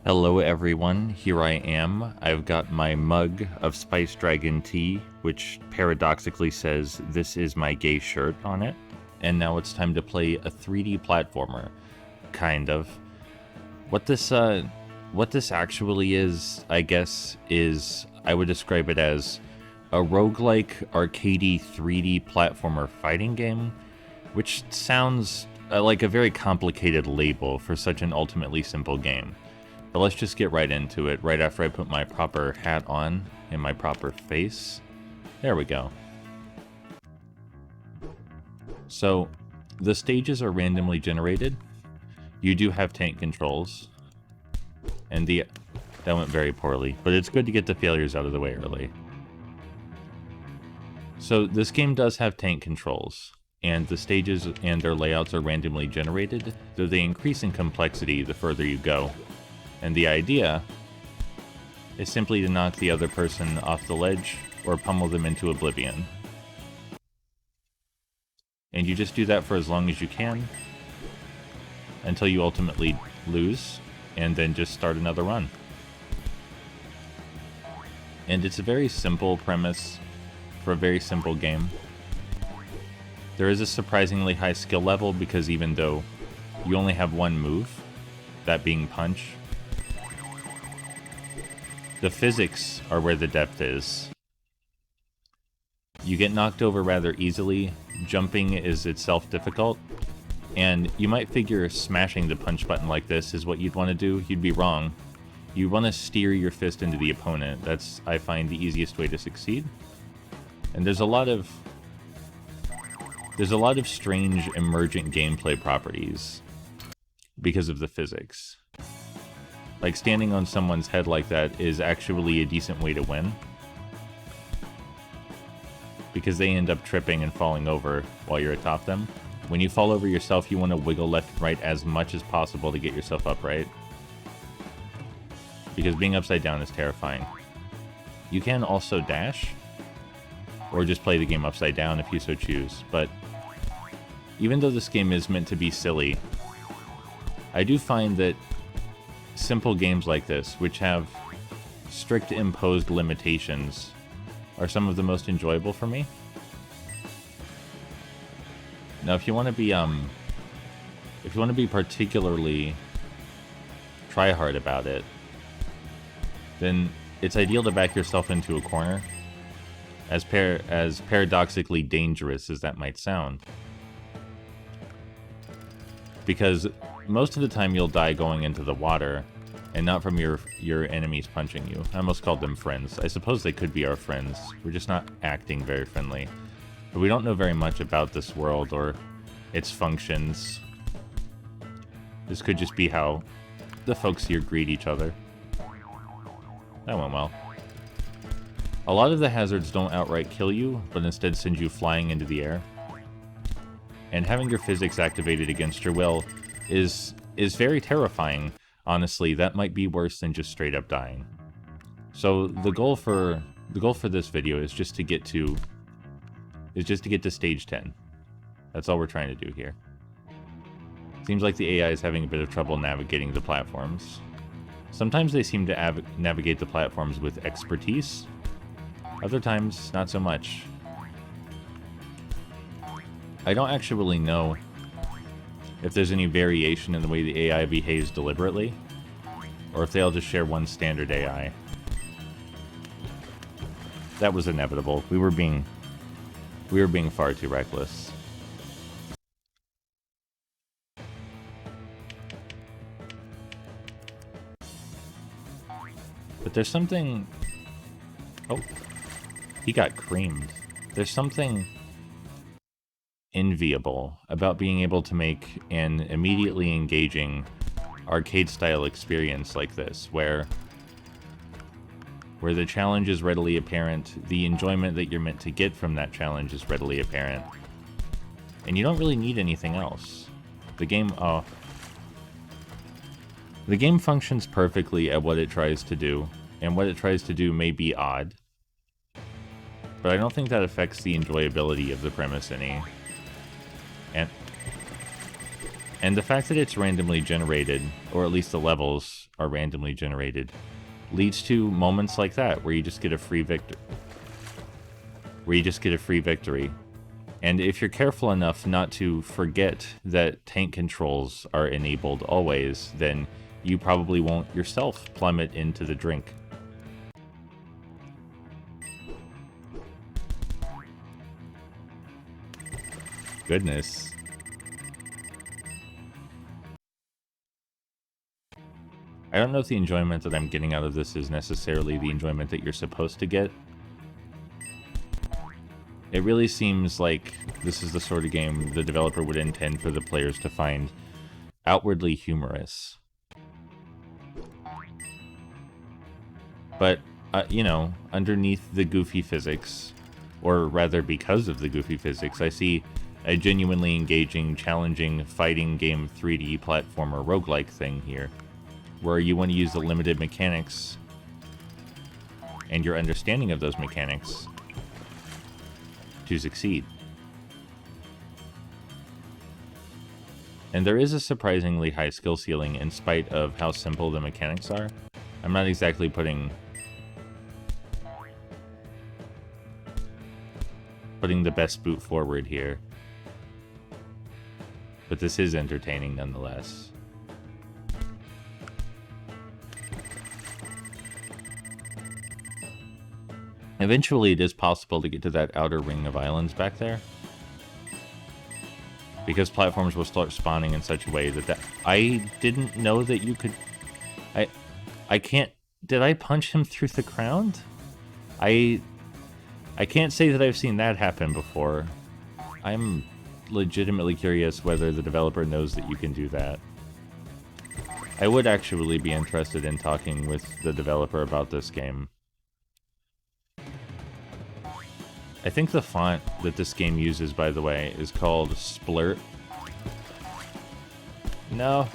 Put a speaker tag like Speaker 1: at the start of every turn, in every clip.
Speaker 1: Hello everyone, here I am. I've got my mug of Spice Dragon tea, which paradoxically says, "This is my gay shirt" on it. And now it's time to play a 3D platformer. Kind of. What this actually is, I guess, is, I would describe it as a roguelike, arcadey 3D platformer fighting game, which sounds like a very complicated label for such an ultimately simple game. But let's just get right into it, right after I put my proper hat on and my proper face. There we go. So, the stages are randomly generated. You do have tank controls. And that went very poorly, but it's good to get the failures out of the way early. So, this game does have tank controls, and the stages and their layouts are randomly generated, though they increase in complexity the further you go. And the idea is simply to knock the other person off the ledge or pummel them into oblivion. And you just do that for as long as you can until you ultimately lose, and then just start another run. And it's a very simple premise for a very simple game. There is a surprisingly high skill level because even though you only have one move, that being punch, the physics are where the depth is. You get knocked over rather easily, jumping is itself difficult, and you might figure smashing the punch button like this is what you'd want to do. You'd be wrong. You want to steer your fist into the opponent. That's, I find, the easiest way to succeed. And there's a lot of strange emergent gameplay properties because of the physics. Like, standing on someone's head like that is actually a decent way to win, because they end up tripping and falling over while you're atop them. When you fall over yourself, you want to wiggle left and right as much as possible to get yourself upright, because being upside down is terrifying. You can also dash, or just play the game upside down if you so choose, but even though this game is meant to be silly, I do find that simple games like this, which have strict imposed limitations, are some of the most enjoyable for me. Now, if you want to be particularly try hard about it, then it's ideal to back yourself into a corner, as paradoxically dangerous as that might sound. Because most of the time you'll die going into the water, and not from your enemies punching you. I almost called them friends. I suppose they could be our friends. We're just not acting very friendly. But we don't know very much about this world or its functions. This could just be how the folks here greet each other. That went well. A lot of the hazards don't outright kill you, but instead send you flying into the air. And having your physics activated against your will is very terrifying. Honestly, that might be worse than just straight up dying. So the goal for this video is just to get to stage 10. That's all we're trying to do here. Seems like the AI is having a bit of trouble navigating the platforms. Sometimes they seem to navigate the platforms with expertise. Other times, not so much. I don't actually know if there's any variation in the way the AI behaves deliberately, or if they all just share one standard AI. That was inevitable. We were being far too reckless. But there's something... Oh, he got creamed. There's something enviable about being able to make an immediately engaging arcade-style experience like this, where the challenge is readily apparent, the enjoyment that you're meant to get from that challenge is readily apparent, and you don't really need anything else. The game functions perfectly at what it tries to do, and what it tries to do may be odd, but I don't think that affects the enjoyability of the premise any. And And the fact that it's randomly generated, or at least the levels are randomly generated, leads to moments like that where you just get a free victory. And if you're careful enough not to forget that tank controls are enabled always, then you probably won't yourself plummet into the drink. Goodness. I don't know if the enjoyment that I'm getting out of this is necessarily the enjoyment that you're supposed to get. It really seems like this is the sort of game the developer would intend for the players to find outwardly humorous. But, you know, underneath the goofy physics, or rather because of the goofy physics, I see a genuinely engaging, challenging fighting game 3D platformer roguelike thing here, where you want to use the limited mechanics and your understanding of those mechanics to succeed. And there is a surprisingly high skill ceiling in spite of how simple the mechanics are. I'm not exactly putting the best boot forward here, but this is entertaining nonetheless. Eventually, it is possible to get to that outer ring of islands back there, because platforms will start spawning in such a way that I didn't know that you could... I can't... Did I punch him through the ground? I can't say that I've seen that happen before. I'm legitimately curious whether the developer knows that you can do that. I would actually be interested in talking with the developer about this game. I think the font that this game uses, by the way, is called Splurt. No.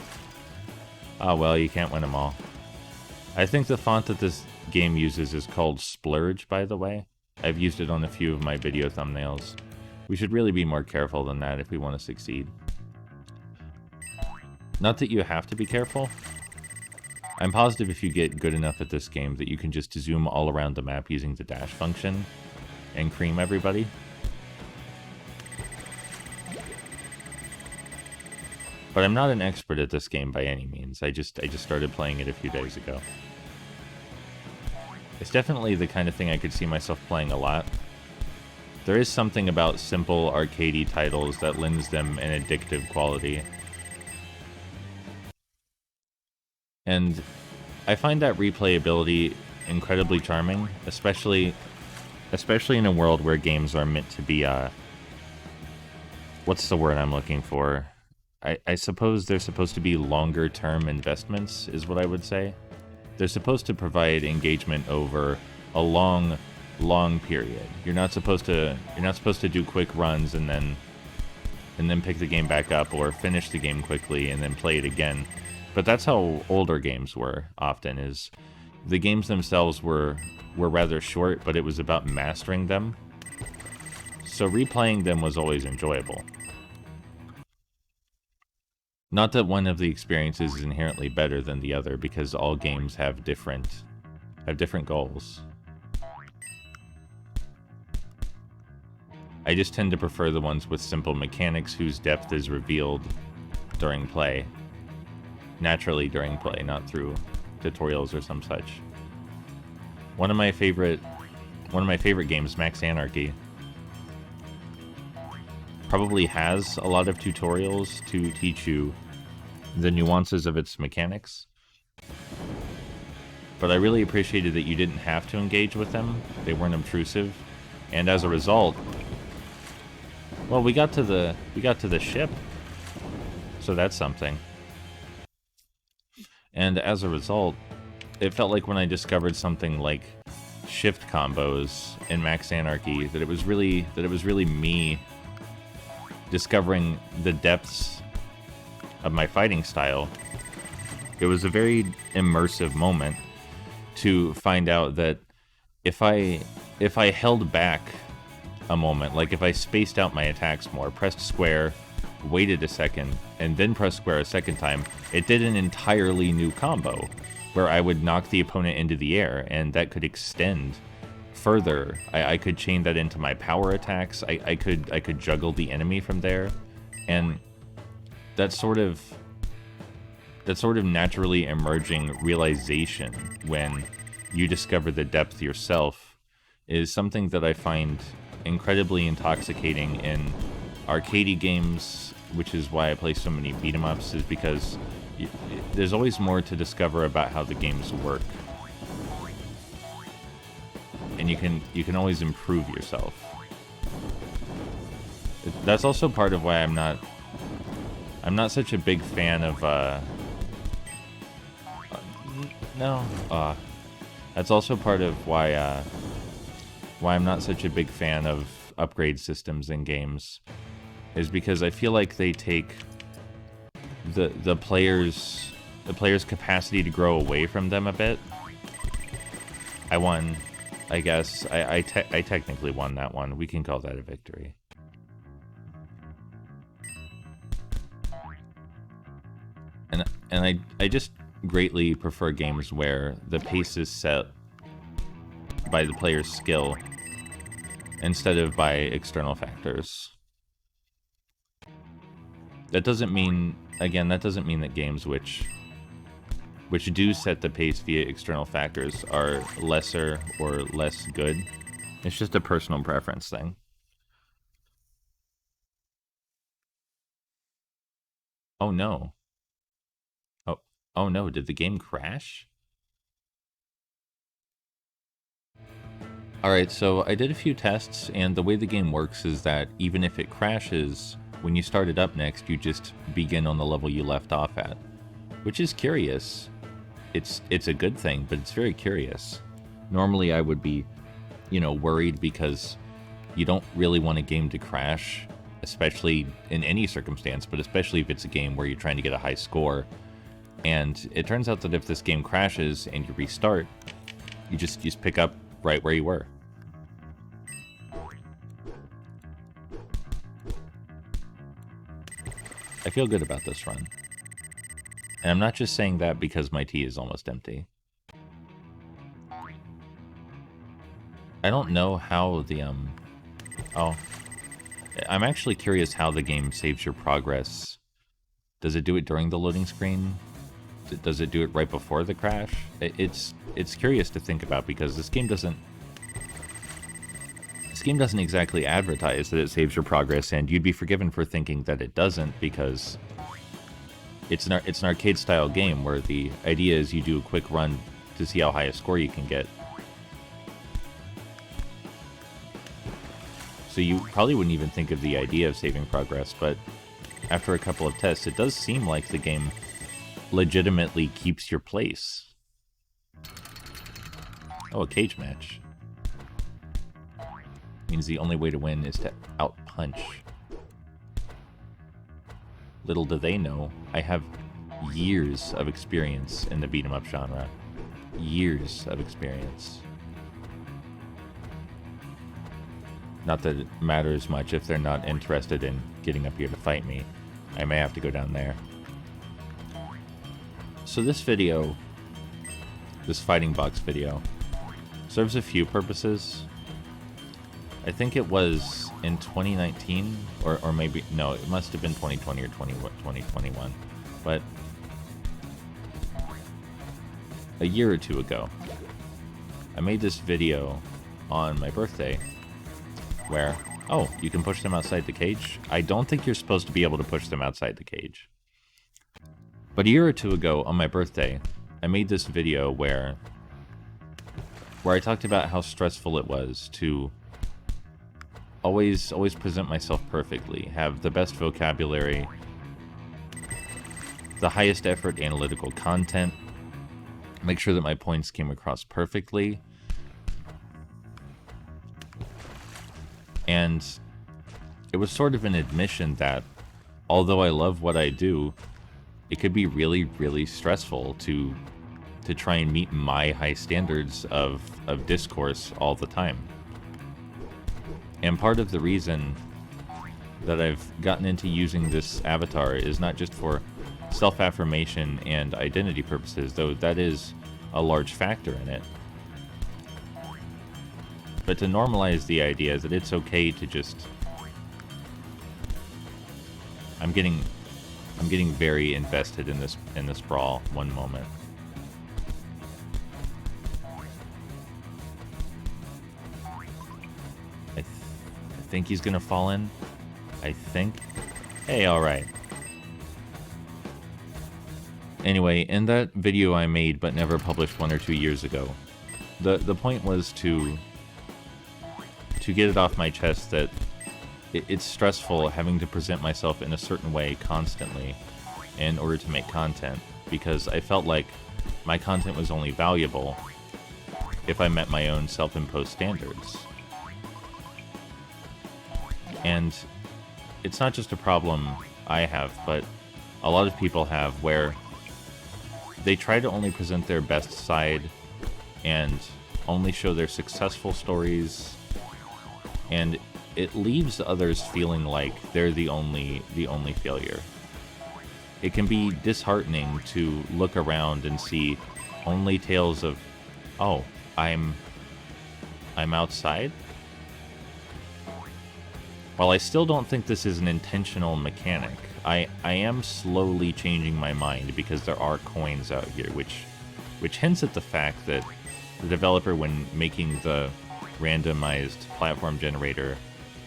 Speaker 1: Oh, well, you can't win them all. I think the font that this game uses is called Splurge, by the way. I've used it on a few of my video thumbnails. We should really be more careful than that if we want to succeed. Not that you have to be careful. I'm positive if you get good enough at this game that you can just zoom all around the map using the dash function and cream everybody. But I'm not an expert at this game by any means. I just started playing it a few days ago. It's definitely the kind of thing I could see myself playing a lot. There is something about simple arcadey titles that lends them an addictive quality. And I find that replayability incredibly charming, especially in a world where games are meant to be, what's the word I'm looking for? I suppose they're supposed to be longer-term investments, is what I would say. They're supposed to provide engagement over a long period. You're not supposed to do quick runs and then pick the game back up, or finish the game quickly and then play it again. But that's how older games were often, is the games themselves were rather short, but it was about mastering them. So replaying them was always enjoyable. Not that one of the experiences is inherently better than the other, because all games have different goals. I just tend to prefer the ones with simple mechanics whose depth is revealed during play. Naturally during play, not through tutorials or some such. One of my favorite games, Max Anarchy, probably has a lot of tutorials to teach you the nuances of its mechanics. But I really appreciated that you didn't have to engage with them. They weren't obtrusive. And as a result, well, we got to the ship. So that's something. And as a result, it felt like when I discovered something like shift combos in Max Anarchy, that it was really me discovering the depths of my fighting style. It was a very immersive moment to find out that if I held back a moment, like if I spaced out my attacks more, pressed square waited a second, and then pressed square a second time, it did an entirely new combo, where I would knock the opponent into the air, and that could extend further. I could chain that into my power attacks. I could juggle the enemy from there, and that sort of naturally emerging realization when you discover the depth yourself is something that I find incredibly intoxicating in arcadey games, which is why I play so many beat 'em ups, is because there's always more to discover about how the games work. And you can always improve yourself. That's also part of why I'm not such a big fan of that's also part of why I'm not such a big fan of upgrade systems in games, is because I feel like they take the player's capacity to grow away from them a bit. I won, I guess. I technically won that one. We can call that a victory. And I just greatly prefer games where the pace is set by the player's skill instead of by external factors. That doesn't mean that games which do set the pace via external factors are lesser or less good. It's just a personal preference thing. Oh no. Oh no, did the game crash? Alright, so I did a few tests, and the way the game works is that even if it crashes, when you start it up next, you just begin on the level you left off at. Which is curious. It's a good thing, but it's very curious. Normally I would be, worried because you don't really want a game to crash, especially in any circumstance, but especially if it's a game where you're trying to get a high score. And it turns out that if this game crashes and you restart, you just pick up right where you were. I feel good about this run. And I'm not just saying that because my tea is almost empty. I don't know how the, Oh. I'm actually curious how the game saves your progress. Does it do it during the loading screen? Does it do it right before the crash? It's curious to think about because this game doesn't exactly advertise that it saves your progress, and you'd be forgiven for thinking that it doesn't because it's an arcade style game where the idea is you do a quick run to see how high a score you can get. So you probably wouldn't even think of the idea of saving progress, but after a couple of tests, it does seem like the game legitimately keeps your place. Oh, a cage match. Means the only way to win is to out-punch. Little do they know, I have years of experience in the beat-em-up genre. Years of experience. Not that it matters much if they're not interested in getting up here to fight me. I may have to go down there. So this video, this fighting box video, serves a few purposes. I think it was in 2019, or maybe, no, it must have been 2020 or 2021, but a year or two ago, I made this video on my birthday where, oh, you can push them outside the cage? I don't think you're supposed to be able to push them outside the cage. But a year or two ago, on my birthday, I made this video where I talked about how stressful it was to always present myself perfectly, have the best vocabulary, the highest effort analytical content, make sure that my points came across perfectly. And it was sort of an admission that, although I love what I do, it could be really, really stressful to try and meet my high standards of discourse all the time. And part of the reason that I've gotten into using this avatar is not just for self-affirmation and identity purposes, though that is a large factor in it, but to normalize the idea that it's okay to just... I'm getting very invested in this brawl. One moment. I think he's gonna fall in. I think. Hey, all right. Anyway, in that video I made but never published 1 or 2 years ago, the point was to get it off my chest that it's stressful having to present myself in a certain way constantly in order to make content, because I felt like my content was only valuable if I met my own self-imposed standards. And it's not just a problem I have, but a lot of people have, where they try to only present their best side and only show their successful stories, and it leaves others feeling like they're the only failure. It can be disheartening to look around and see only tales of, oh, I'm outside? While I still don't think this is an intentional mechanic, I am slowly changing my mind, because there are coins out here, which hints at the fact that the developer, when making the randomized platform generator,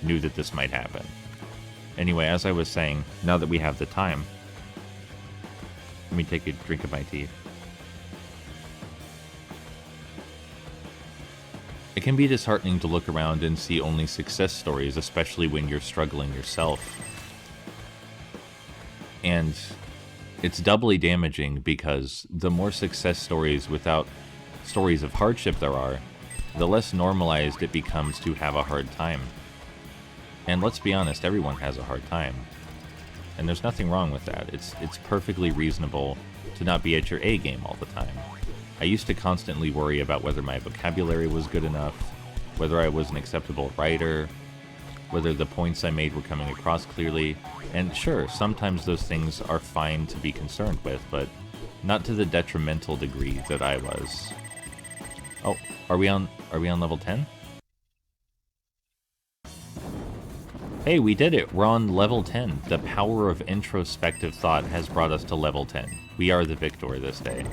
Speaker 1: knew that this might happen. Anyway, as I was saying, now that we have the time, let me take a drink of my tea. It can be disheartening to look around and see only success stories, especially when you're struggling yourself. And it's doubly damaging, because the more success stories without stories of hardship there are, the less normalized it becomes to have a hard time. And let's be honest, everyone has a hard time. And there's nothing wrong with that. It's perfectly reasonable to not be at your A game all the time. I used to constantly worry about whether my vocabulary was good enough, whether I was an acceptable writer, whether the points I made were coming across clearly. And sure, sometimes those things are fine to be concerned with, but not to the detrimental degree that I was. Oh, are we on level 10? Hey, we did it! We're on level 10. The power of introspective thought has brought us to level 10. We are the victor this day.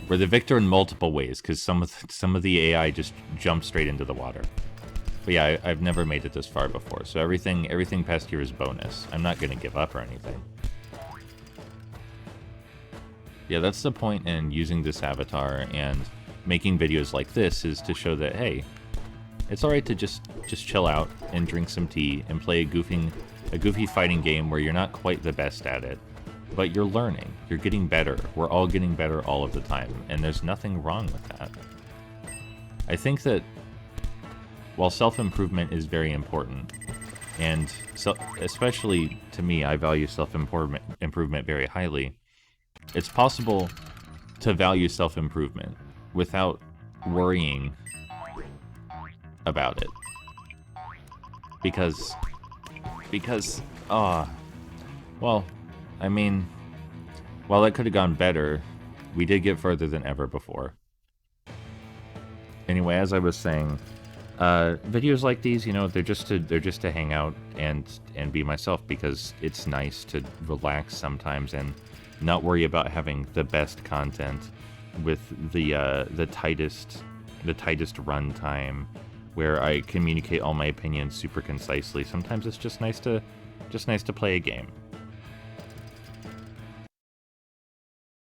Speaker 1: We're the victor in multiple ways, because some of the AI just jumped straight into the water. But yeah, I've never made it this far before, so everything past here is bonus. I'm not going to give up or anything. Yeah, that's the point in using this avatar and making videos like this, is to show that, hey, it's alright to just chill out and drink some tea and play a goofy fighting game where you're not quite the best at it, but you're learning, you're getting better. We're all getting better all of the time, and there's nothing wrong with that. I think that while self-improvement is very important, and especially to me, I value self-improvement very highly, it's possible to value self-improvement without worrying about it. Because, well, I mean, while that could have gone better, we did get further than ever before. Anyway, as I was saying, videos like these, you know, they're just to hang out and be myself, because it's nice to relax sometimes and not worry about having the best content with the tightest runtime, where I communicate all my opinions super concisely. Sometimes it's just nice to play a game.